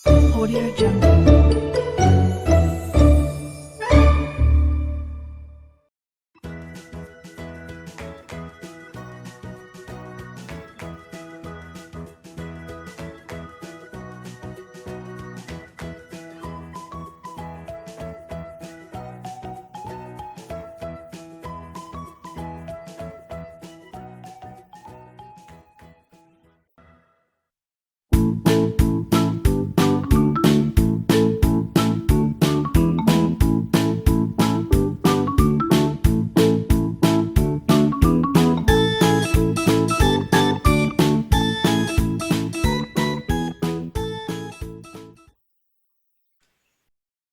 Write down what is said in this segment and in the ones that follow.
Audio Jungle.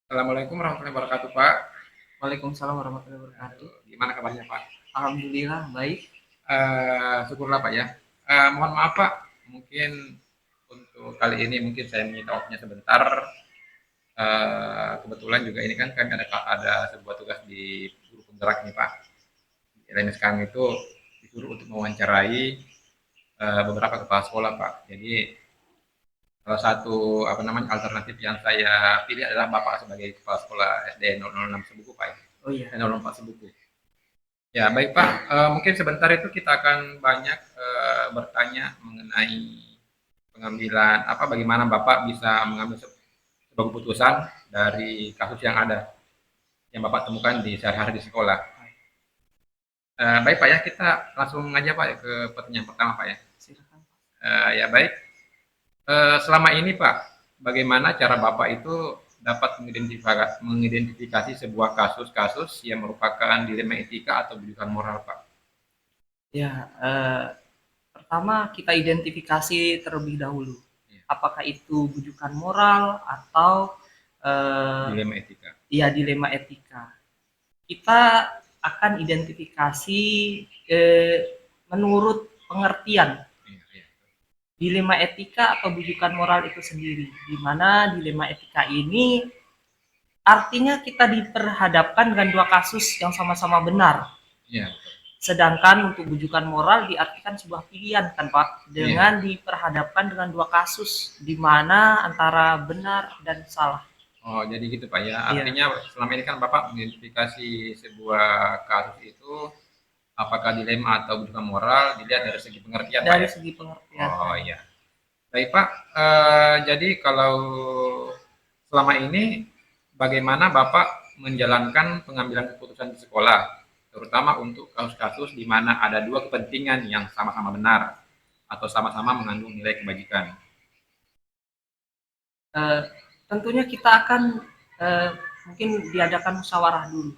Assalamualaikum warahmatullahi wabarakatuh, Pak. Waalaikumsalam warahmatullahi wabarakatuh. Gimana kabarnya, Pak? Alhamdulillah baik. Syukurlah, Pak ya. Mohon maaf, Pak. Mungkin untuk kali ini mungkin saya minta waktunya sebentar. Kebetulan juga ini kan kami ada sebuah tugas di guru penggerak nih, Pak. Dan sekarang itu disuruh untuk mewawancarai beberapa kepala sekolah, Pak. Jadi salah satu alternatif yang saya pilih adalah Bapak sebagai kepala sekolah SD 006 Sebuku, Pak ya. Oh iya. 004 Sebuku. Ya, baik Pak. Mungkin sebentar itu kita akan banyak bertanya mengenai pengambilan bagaimana Bapak bisa mengambil sebuah keputusan dari kasus yang ada yang Bapak temukan di sehari-hari di sekolah. Baik Pak ya, kita langsung aja Pak ya ke pertanyaan pertama Pak ya. Silakan. Ya baik. Selama ini Pak, bagaimana cara Bapak itu dapat mengidentifikasi sebuah kasus-kasus yang merupakan dilema etika atau bujukan moral, Pak? Ya, pertama kita identifikasi terlebih dahulu. Ya. Apakah itu bujukan moral atau Dilema etika. ya dilema etika. Kita akan identifikasi menurut pengertian dilema etika atau bujukan moral itu sendiri, di mana dilema etika ini artinya kita diperhadapkan dengan dua kasus yang sama-sama benar. Ya. Sedangkan untuk bujukan moral diartikan sebuah pilihan kan Pak, dengan diperhadapkan dengan dua kasus di mana antara benar dan salah. Oh, jadi gitu Pak ya. Artinya selama ini kan Bapak mengidentifikasi sebuah kasus itu apakah dilema atau bujukan moral dilihat dari segi pengertian dari Pak ya? Segi pengertian. Oh iya. Baik Pak, jadi kalau selama ini bagaimana Bapak menjalankan pengambilan keputusan di sekolah, terutama untuk kasus-kasus di mana ada dua kepentingan yang sama-sama benar atau sama-sama mengandung nilai kebajikan? Tentunya kita akan mungkin diadakan musyawarah dulu.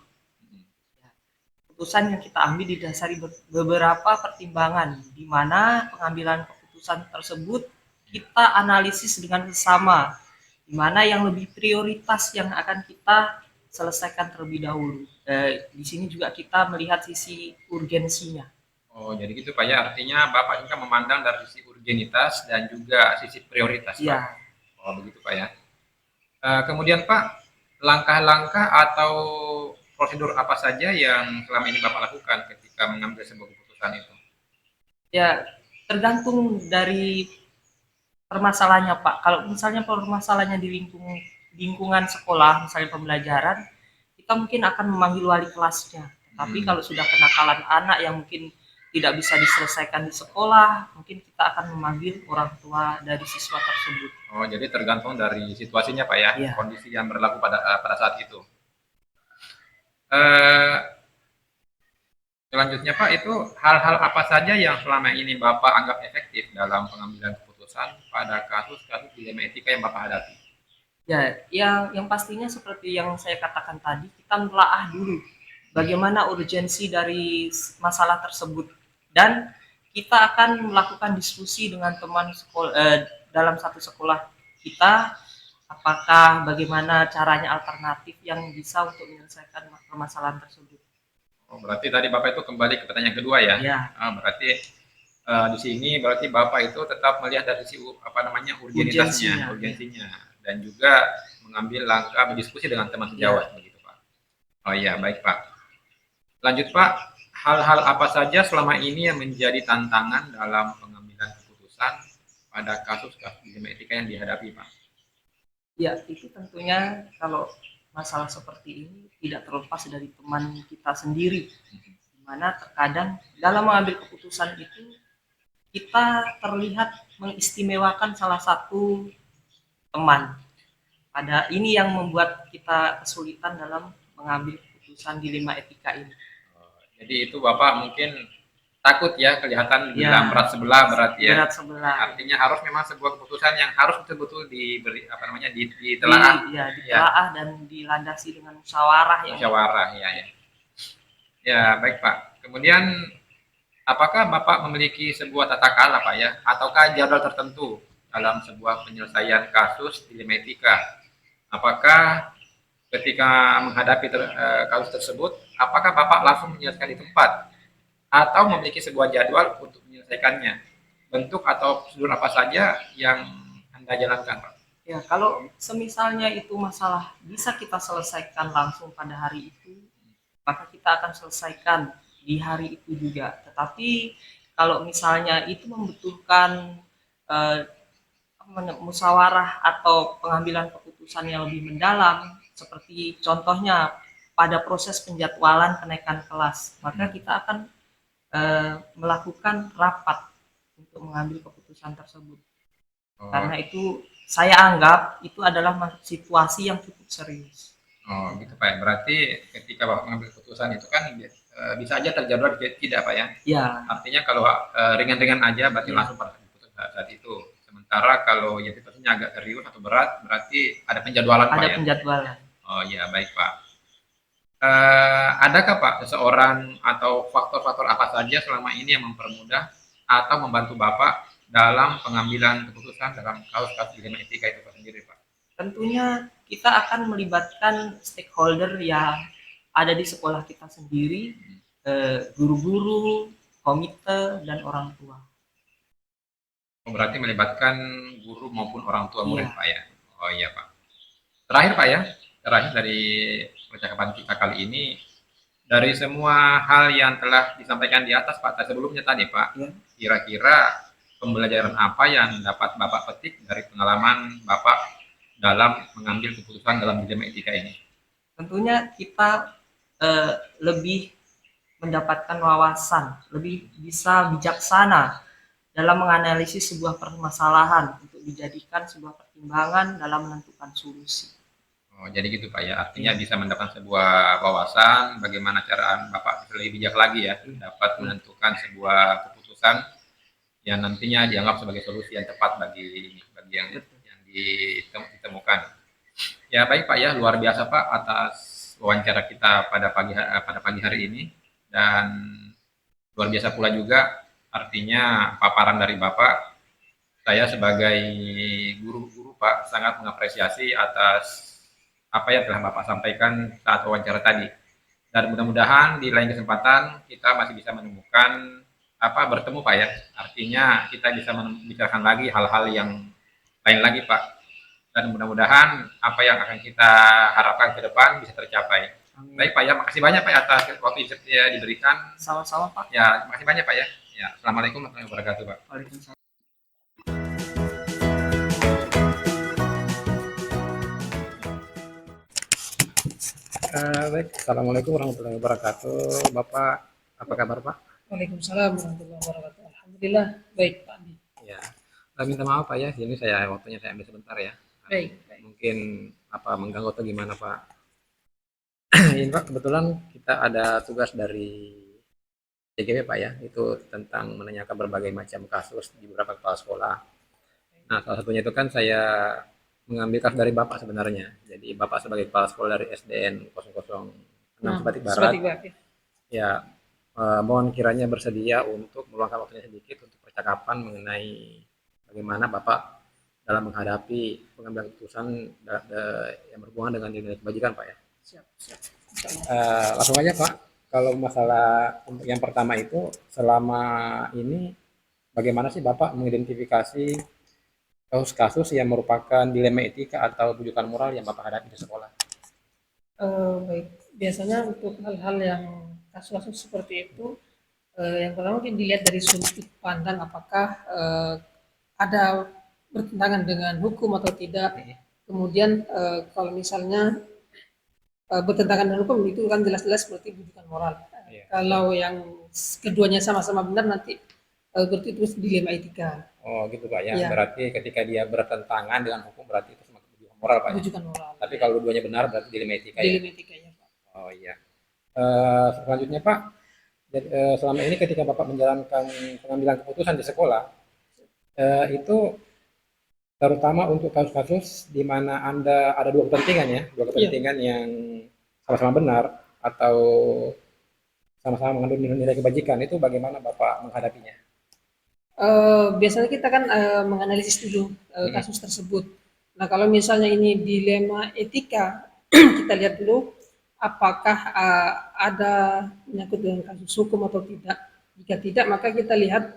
Keputusan yang kita ambil didasari beberapa pertimbangan, di mana pengambilan keputusan tersebut kita analisis dengan sesama, di mana yang lebih prioritas yang akan kita selesaikan terlebih dahulu. Di sini juga kita melihat sisi urgensinya. Oh, jadi gitu Pak ya, artinya Bapak juga memandang dari sisi urgenitas dan juga sisi prioritas Pak? Ya. Oh, begitu Pak ya. Kemudian Pak, langkah-langkah atau prosedur apa saja yang selama ini Bapak lakukan ketika mengambil sebuah keputusan itu? Ya, tergantung dari permasalahannya Pak. Kalau misalnya permasalahannya di lingkungan sekolah, misalnya pembelajaran, kita mungkin akan memanggil wali kelasnya. Tapi kalau sudah kenakalan anak yang mungkin tidak bisa diselesaikan di sekolah, mungkin kita akan memanggil orang tua dari siswa tersebut. Oh, jadi tergantung dari situasinya Pak ya, Ya. kondisi yang berlaku pada saat itu. Selanjutnya Pak, itu hal-hal apa saja yang selama ini Bapak anggap efektif dalam pengambilan keputusan pada kasus-kasus dilema etika yang Bapak hadapi? Ya, yang pastinya seperti yang saya katakan tadi, kita menelaah dulu bagaimana urgensi dari masalah tersebut, dan kita akan melakukan diskusi dengan teman sekolah dalam satu sekolah kita, apakah bagaimana caranya alternatif yang bisa untuk menyelesaikan permasalahan tersebut. Oh, berarti tadi Bapak itu kembali ke pertanyaan kedua ya? Ya. Berarti di sini berarti Bapak itu tetap melihat dari sisi urgensinya, dan juga mengambil langkah berdiskusi dengan teman sejawat begitu Pak. Oh iya, baik Pak. Lanjut Pak, hal-hal apa saja selama ini yang menjadi tantangan dalam pengambilan keputusan pada kasus dilema etika yang dihadapi Pak? Ya, itu tentunya kalau masalah seperti ini tidak terlepas dari teman kita sendiri, di mana terkadang dalam mengambil keputusan itu kita terlihat mengistimewakan salah satu teman. Pada ini yang membuat kita kesulitan dalam mengambil keputusan dilema etika ini. Jadi itu Bapak mungkin takut ya kelihatan Ya, bilang berat sebelah berarti ya. berat sebelah. Artinya harus memang sebuah keputusan yang harus betul-betul diberi apa namanya Di, ditelaah ya, ya, ditelaah dan dilandasi dengan musyawarah yang musyawarah ya ya. Ya, baik Pak. Kemudian apakah Bapak memiliki sebuah tata cara Pak ya ataukah jadwal tertentu dalam sebuah penyelesaian kasus dilema etika? Apakah ketika menghadapi kasus tersebut, apakah Bapak langsung menyelesaikan di tempat atau memiliki sebuah jadwal untuk menyelesaikannya? Bentuk atau prosedur apa saja yang Anda jalankan, Pak? Ya, kalau semisalnya itu masalah bisa kita selesaikan langsung pada hari itu, maka kita akan selesaikan di hari itu juga. Tetapi kalau misalnya itu membutuhkan eh, musyawarah atau pengambilan keputusan yang lebih mendalam, seperti contohnya pada proses penjadwalan kenaikan kelas, maka kita akan melakukan rapat untuk mengambil keputusan tersebut. Oh, Karena itu saya anggap itu adalah situasi yang cukup serius. oh gitu Pak. Berarti ketika Bapak mengambil keputusan itu kan bisa aja terjadwal tidak Pak ya? Ya, Artinya kalau ringan-ringan aja berarti Ya. langsung pada keputusan saat itu. Sementara kalau ya situasinya agak serius atau berat berarti ada penjadwalan Pak ada ya? penjadwalan. Oh iya baik Pak. Adakah Pak seseorang atau faktor-faktor apa saja selama ini yang mempermudah atau membantu Bapak dalam pengambilan keputusan dalam kasus-kasus dilema etika itu Pak sendiri Pak? Tentunya kita akan melibatkan stakeholder yang ada di sekolah kita sendiri, guru-guru, komite, dan orang tua. Oh, berarti melibatkan guru maupun orang tua murid Iya. Pak ya? Oh iya Pak. Terakhir Pak ya, terakhir dari percakapan kita kali ini, dari semua hal yang telah disampaikan di atas Pak, sebelumnya tadi Pak, Ya. kira-kira pembelajaran apa yang dapat Bapak petik dari pengalaman Bapak dalam mengambil keputusan dalam dilema etika ini? Tentunya kita lebih mendapatkan wawasan, lebih bisa bijaksana dalam menganalisis sebuah permasalahan untuk dijadikan sebuah pertimbangan dalam menentukan solusi. Oh, jadi gitu Pak ya, artinya bisa mendapatkan sebuah wawasan bagaimana cara Bapak bisa lebih bijak lagi ya, dapat menentukan sebuah keputusan yang nantinya dianggap sebagai solusi yang tepat bagi yang ditemukan. Ya baik Pak ya, luar biasa Pak atas wawancara kita pada pagi hari ini dan luar biasa pula juga artinya paparan dari Bapak. Saya sebagai guru-guru Pak sangat mengapresiasi atas apa yang telah Bapak sampaikan saat wawancara tadi. Dan mudah-mudahan di lain kesempatan kita masih bisa menemukan bertemu Pak ya. Artinya kita bisa membicarakan lagi hal-hal yang lain lagi Pak. Dan mudah-mudahan apa yang akan kita harapkan ke depan bisa tercapai. Baik Pak ya, makasih banyak Pak atas waktu yang diberikan. Sama-sama Pak. Ya, makasih banyak Pak ya. Ya, assalamualaikum warahmatullahi wabarakatuh Pak. Waalaikumsalam. Baik, assalamualaikum warahmatullahi wabarakatuh. Bapak, apa kabar Pak? Waalaikumsalam warahmatullahi wabarakatuh. Alhamdulillah baik Pak Andi. Ya, minta maaf Pak ya, ini waktunya saya ambil sebentar ya. Baik. Mungkin mengganggu atau gimana Pak? Ini Pak, kebetulan kita ada tugas dari CGW Pak ya, itu tentang menanyakan berbagai macam kasus di beberapa kepala sekolah. Nah, salah satunya itu kan saya mengambil kasus dari Bapak sebenarnya. Jadi Bapak sebagai kepala sekolah dari SDN 006 Sebatik Barat. Sebatik Barat ya. Ya, mohon kiranya bersedia untuk meluangkan waktunya sedikit untuk percakapan mengenai bagaimana Bapak dalam menghadapi pengambilan keputusan yang berhubungan dengan nilai kebajikan Pak ya. Siap. Langsung aja Pak, kalau masalah untuk yang pertama itu selama ini bagaimana sih Bapak mengidentifikasi kasus-kasus yang merupakan dilema etika atau rujukan moral yang Bapak hadapi di sekolah? Baik. Biasanya untuk hal-hal yang kasus-kasus seperti itu, yang pertama mungkin dilihat dari sudut pandang apakah ada bertentangan dengan hukum atau tidak. Kemudian kalau misalnya bertentangan dengan hukum itu kan jelas-jelas berarti bukan moral. Iya. Kalau yang keduanya sama-sama benar nanti berarti itu dilema etika, Oh gitu Pak ya. ya, Berarti ketika dia bertentangan dengan hukum berarti itu semakin bukan moral Pak ya. rujukan moral. Tapi kalau dua-duanya benar berarti dilema etika ya. Dilema etikanya, Pak. Oh iya. Selanjutnya Pak, jadi, selama ini ketika Bapak menjalankan pengambilan keputusan di sekolah, itu terutama untuk kasus-kasus di mana Anda ada dua kepentingan ya, dua kepentingan yang sama-sama benar atau sama-sama mengandung nilai kebajikan, itu bagaimana Bapak menghadapinya? Biasanya kita kan menganalisis dulu kasus tersebut. Nah, kalau misalnya ini dilema etika, kita lihat dulu apakah ada menyangkut dengan kasus hukum atau tidak. Jika tidak, maka kita lihat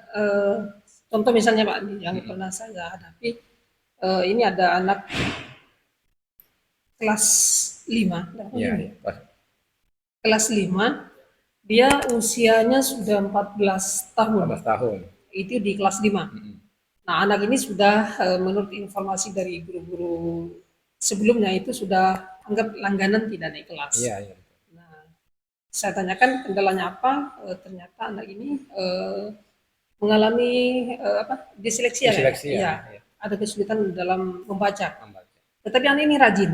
contoh misalnya Pak, yang pernah saya hadapi, ini ada anak kelas 5, Iya, iya, Pak. kelas 5, dia usianya sudah 14 tahun. 14 tahun. Itu di kelas 5. Nah, anak ini sudah menurut informasi dari guru-guru sebelumnya itu sudah anggap langganan tidak naik kelas. Iya, iya. Nah, saya tanyakan kendalanya apa, ternyata anak ini mengalami disleksia. Disleksia, Ya, ya. ada kesulitan dalam membaca. Membaca. Tetapi anak ini rajin.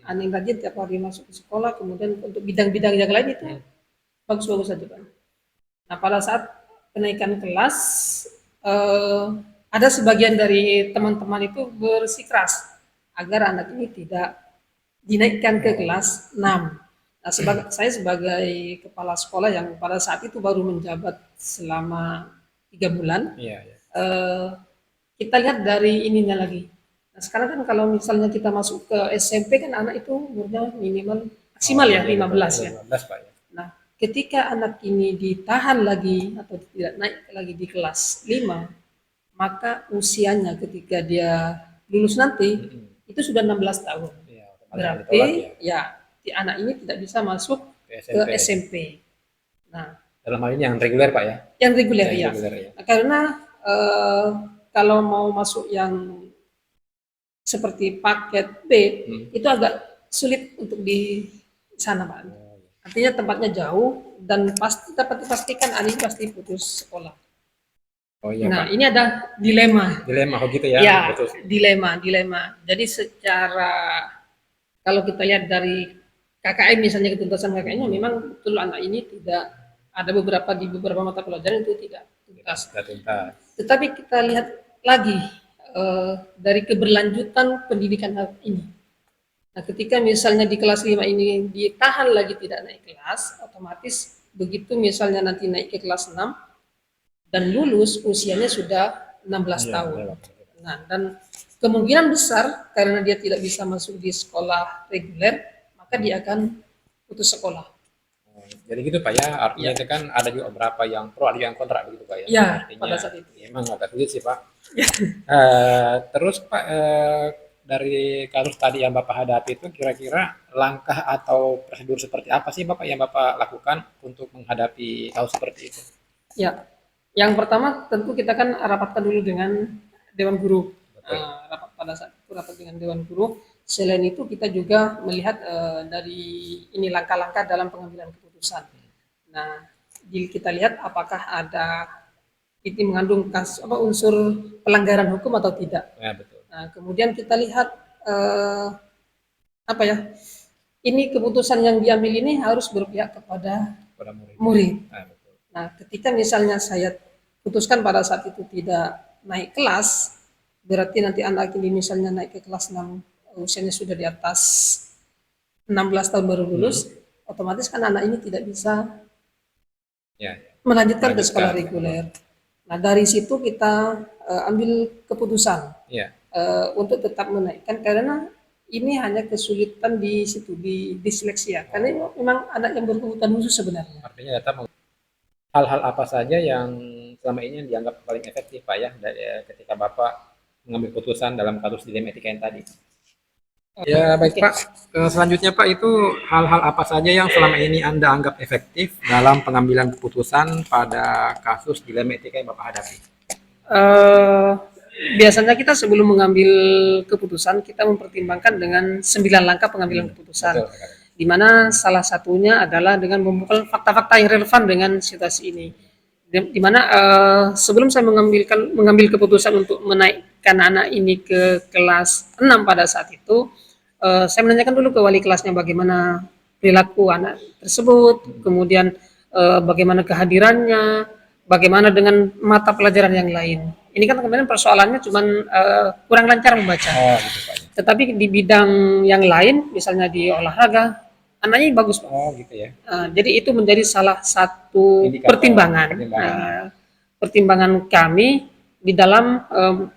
Anak ini rajin tiap hari masuk ke sekolah, kemudian untuk bidang-bidang yang lain itu bagus-bagus saja, Pak. Nah, pada saat kenaikan kelas, ada sebagian dari teman-teman itu bersikeras agar anak ini tidak dinaikkan ke kelas 6. Nah, saya sebagai kepala sekolah yang pada saat itu baru menjabat selama 3 bulan, Iya, iya. kita lihat dari ininya lagi. Nah, sekarang kan kalau misalnya kita masuk ke SMP kan anak itu umurnya minimal maksimal ya 15 ya. 15 Pak ya. Nah, ketika anak ini ditahan lagi atau tidak naik lagi di kelas 5, maka usianya ketika dia lulus nanti itu sudah 16 tahun. Iya, Berarti ya si anak ini tidak bisa masuk ke SMP. Nah, dalam hal ini yang reguler Pak ya. yang reguler Yang ya. reguler, ya. Nah, karena kalau mau masuk yang seperti paket B itu agak sulit untuk di sana Pak. Artinya tempatnya jauh dan pasti dapat dipastikan anak ini pasti putus sekolah. Oh iya Nah, Pak. ini ada dilema. Dilema oh gitu ya. Ya, Betul. dilema. Jadi secara kalau kita lihat dari KKM misalnya ketuntasan KKM-nya memang betul anak ini tidak ada di beberapa mata pelajaran itu tidak tuntas. Tidak tuntas. Tetapi kita lihat lagi dari keberlanjutan pendidikan ini. Nah, ketika misalnya di kelas 5 ini ditahan lagi tidak naik kelas, otomatis begitu misalnya nanti naik ke kelas 6 dan lulus usianya sudah 16 tahun. Nah, dan kemungkinan besar karena dia tidak bisa masuk di sekolah reguler, maka dia akan putus sekolah. Jadi gitu Pak ya, artinya itu kan ada juga beberapa yang pro, ada yang kontra begitu Pak ya. Ya, artinya, pada saat itu. Memang agak sulit sih Pak. Terus Pak, dari kasus tadi yang Bapak hadapi itu kira-kira langkah atau prosedur seperti apa sih Bapak yang Bapak lakukan untuk menghadapi kasus seperti itu? Ya, yang pertama tentu kita kan rapatkan dulu dengan Dewan Guru. Pada saat itu rapat dengan Dewan Guru. Selain itu kita juga melihat dari ini langkah-langkah dalam pengambilan keputusan. Nah, kita lihat apakah ada ini mengandung unsur pelanggaran hukum atau tidak. Ya, betul. Nah, kemudian kita lihat ini keputusan yang diambil ini harus berpihak kepada murid. Betul. Nah, ketika misalnya saya putuskan pada saat itu tidak naik kelas, berarti nanti anak ini misalnya naik ke kelas 6, usianya sudah di atas 16 tahun baru lulus, otomatis kan anak ini tidak bisa melanjutkan ke sekolah reguler. Nah, dari situ kita ambil keputusan untuk tetap menaikkan karena ini hanya kesulitan di situ, di disleksia. Karena ini memang anak yang berkebutuhan khusus sebenarnya. Artinya hal-hal apa saja yang selama ini yang dianggap paling efektif Pak ya ketika Bapak mengambil keputusan dalam kasus dilema etika yang tadi. Ya baik Pak, selanjutnya Pak itu hal-hal apa saja yang selama ini Anda anggap efektif dalam pengambilan keputusan pada kasus dilema etika yang Bapak hadapi? biasanya kita sebelum mengambil keputusan kita mempertimbangkan dengan 9 langkah pengambilan keputusan. Betul sekali. Di mana salah satunya adalah dengan membuka fakta-fakta yang relevan dengan situasi ini. Di mana sebelum saya mengambil keputusan untuk menaikkan anak ini ke kelas 6 pada saat itu, saya menanyakan dulu ke wali kelasnya bagaimana perilaku anak tersebut, kemudian bagaimana kehadirannya, bagaimana dengan mata pelajaran yang lain. Ini kan kemarin persoalannya cuma kurang lancar membaca. Oh, gitu Pak. Tetapi di bidang yang lain, misalnya di olahraga, anaknya bagus, Pak. Oh, gitu ya. Jadi itu menjadi salah satu Indikator pertimbangan pertimbangan. pertimbangan kami di dalam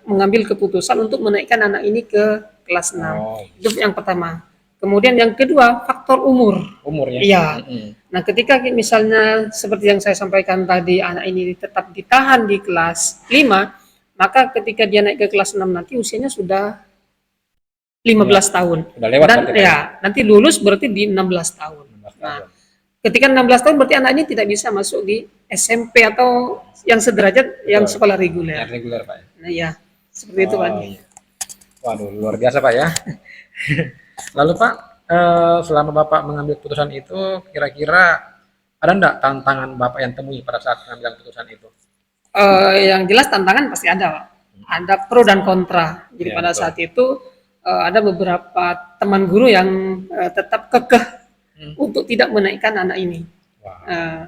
mengambil keputusan untuk menaikkan anak ini ke kelas 6. Oh, Itu yang pertama. Kemudian yang kedua, faktor umur. umurnya. Iya. Mm-mm. Nah, ketika misalnya seperti yang saya sampaikan tadi, anak ini tetap ditahan di kelas 5, maka ketika dia naik ke kelas 6 nanti usianya sudah 15 tahun. Sudah lewat Dan berarti, Pak, ya, nanti lulus berarti di 16 tahun. 16 Nah, tahun. ketika 16 tahun berarti anak ini tidak bisa masuk di SMP atau yang sederajat yang Betul. sekolah reguler. Yang reguler, Pak. Nah, ya, seperti itu, Pak. Iya. Waduh, luar biasa Pak ya. Lalu Pak, selama Bapak mengambil keputusan itu, kira-kira ada enggak tantangan Bapak yang temui pada saat mengambil keputusan itu? Yang jelas tantangan pasti ada, Pak. Ada pro dan kontra. Jadi Ya, pada betul. saat itu ada beberapa teman guru yang tetap kekeh untuk tidak menaikkan anak ini. Wah,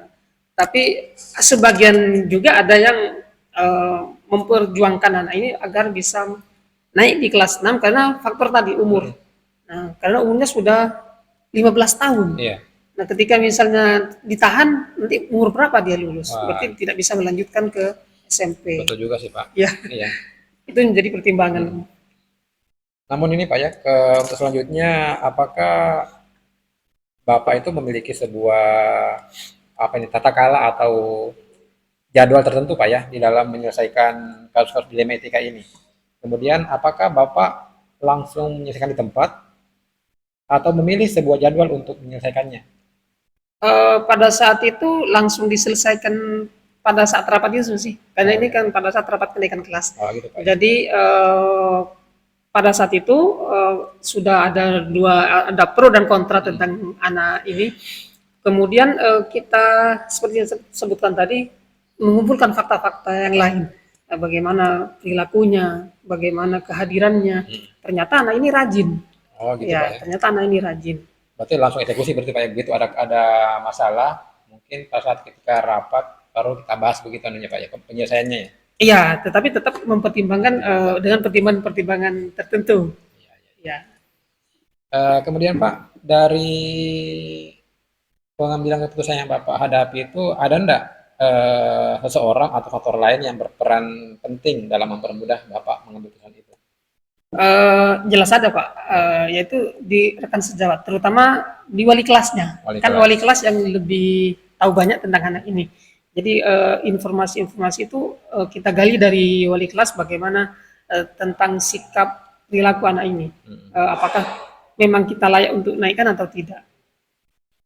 Tapi sebagian juga ada yang memperjuangkan anak ini agar bisa naik di kelas 6 karena faktor tadi umur. Nah, karena umurnya sudah 15 tahun. iya. Nah, ketika misalnya ditahan, nanti umur berapa dia lulus? Wah. Berarti tidak bisa melanjutkan ke SMP. Betul juga sih Pak. Ya, Iya. itu menjadi pertimbangan. Namun ini Pak ya, untuk selanjutnya, apakah Bapak itu memiliki sebuah apa ini tata kala atau jadwal tertentu Pak ya di dalam menyelesaikan kasus-kasus dilema etika ini? Kemudian apakah Bapak langsung menyelesaikan di tempat atau memilih sebuah jadwal untuk menyelesaikannya? Pada saat itu langsung diselesaikan pada saat rapat itu sih. Karena ini kan pada saat rapat kenaikan kelas. Oh gitu Pak. Jadi pada saat itu sudah ada pro dan kontra tentang anak ini. Kemudian kita seperti yang sebutkan tadi mengumpulkan fakta-fakta yang lain. Bagaimana perilakunya, bagaimana kehadirannya. Ternyata anak ini rajin. Oh gitu Pak Ya, ya. ternyata anak ini rajin. Berarti langsung eksekusi berarti Pak ya. Begitu ada masalah, mungkin pada saat ketika rapat baru kita bahas begitu anunya Pak ya, penyelesaiannya ya. Iya, tetapi tetap mempertimbangkan dengan pertimbangan-pertimbangan tertentu. Ya. Kemudian Pak, dari pengambilan keputusan yang Bapak hadapi itu ada enggak seseorang atau faktor lain yang berperan penting dalam mempermudah Bapak mengambil keputusan itu? Jelas ada Pak, yaitu di rekan sejawat, terutama di wali kelasnya. Wali Kan kelas. wali kelas yang lebih tahu banyak tentang anak ini. Jadi informasi-informasi itu kita gali dari wali kelas bagaimana tentang sikap perilaku anak ini. Apakah memang kita layak untuk naikkan atau tidak.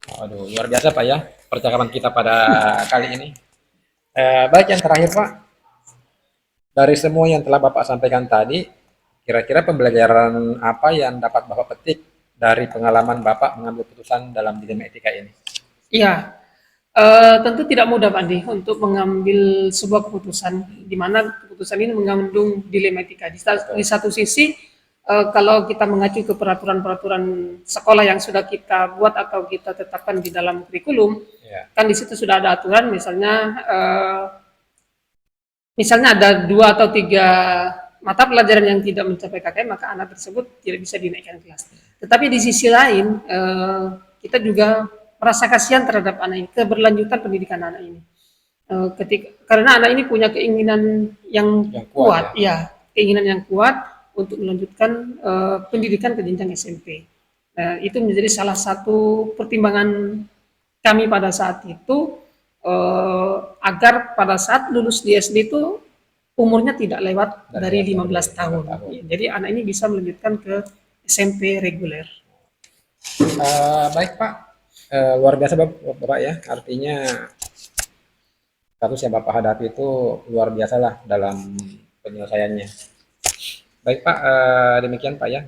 Waduh, luar biasa Pak ya percakapan kita pada kali ini. Baik, yang terakhir Pak, dari semua yang telah Bapak sampaikan tadi, kira-kira pembelajaran apa yang dapat Bapak petik dari pengalaman Bapak mengambil keputusan dalam dilema etika ini? Iya, tentu tidak mudah Pak Andi untuk mengambil sebuah keputusan, di mana keputusan ini mengandung dilema etika. Di satu sisi, kalau kita mengacu ke peraturan-peraturan sekolah yang sudah kita buat atau kita tetapkan di dalam kurikulum, Ya. kan di situ sudah ada aturan, misalnya ada 2 atau 3 mata pelajaran yang tidak mencapai KKM, maka anak tersebut tidak bisa dinaikkan kelas. Tetapi di sisi lain, kita juga merasa kasihan terhadap anak ini, keberlanjutan pendidikan anak ini. Karena anak ini punya keinginan yang kuat, ya, keinginan yang kuat untuk melanjutkan pendidikan ke jenjang SMP. Itu menjadi salah satu pertimbangan kami pada saat itu, agar pada saat lulus di SD itu umurnya tidak lewat dari 15 tahun. Ya, jadi anak ini bisa melanjutkan ke SMP reguler. Baik Pak, luar biasa Bapak ya, artinya kasus yang Bapak hadapi itu luar biasa lah dalam penyelesaiannya. Baik Pak, demikian Pak ya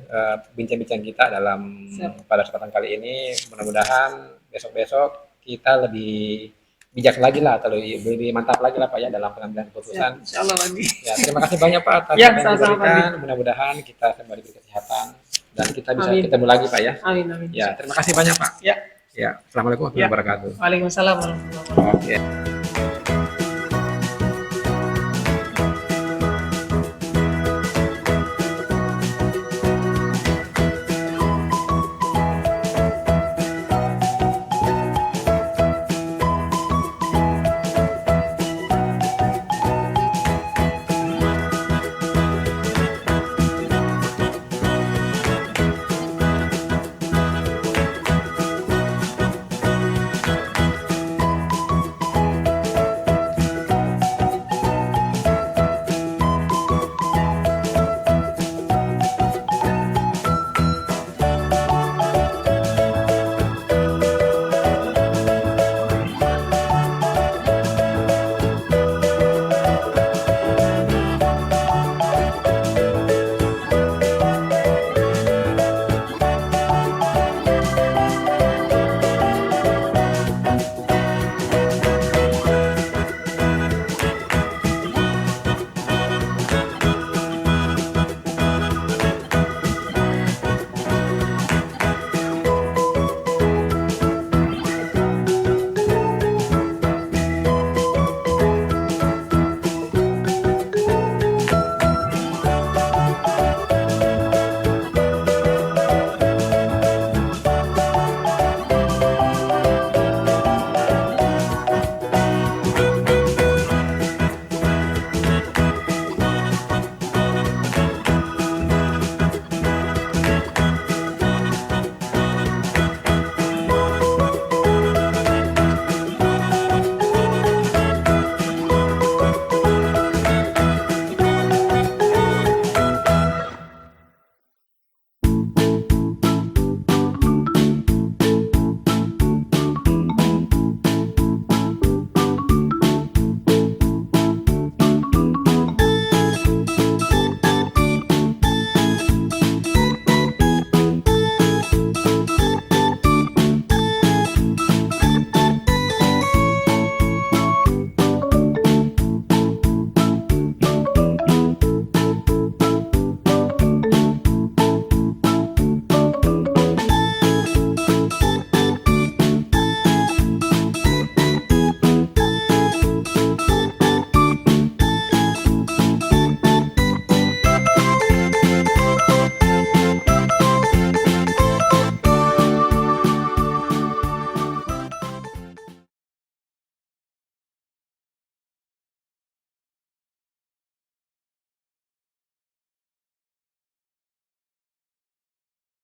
bincang-bincang kita dalam Siap. pada kesempatan kali ini. Mudah-mudahan besok-besok kita lebih bijak lagi lah atau lebih mantap lagi lah Pak ya dalam pengambilan keputusan. Siap, insya Allah lagi. Ya, terima kasih banyak Pak atas Ya, apa yang sama-sama, diberikan. Mudah-mudahan kita kembali berkesehatan dan kita bisa Amin. ketemu lagi Pak ya. Amin, amin. Ya, terima kasih banyak Pak. Ya. Ya, Assalamualaikum warahmatullahi Ya. wabarakatuh. Waalaikumsalam warahmatullahi wabarakatuh. Oke.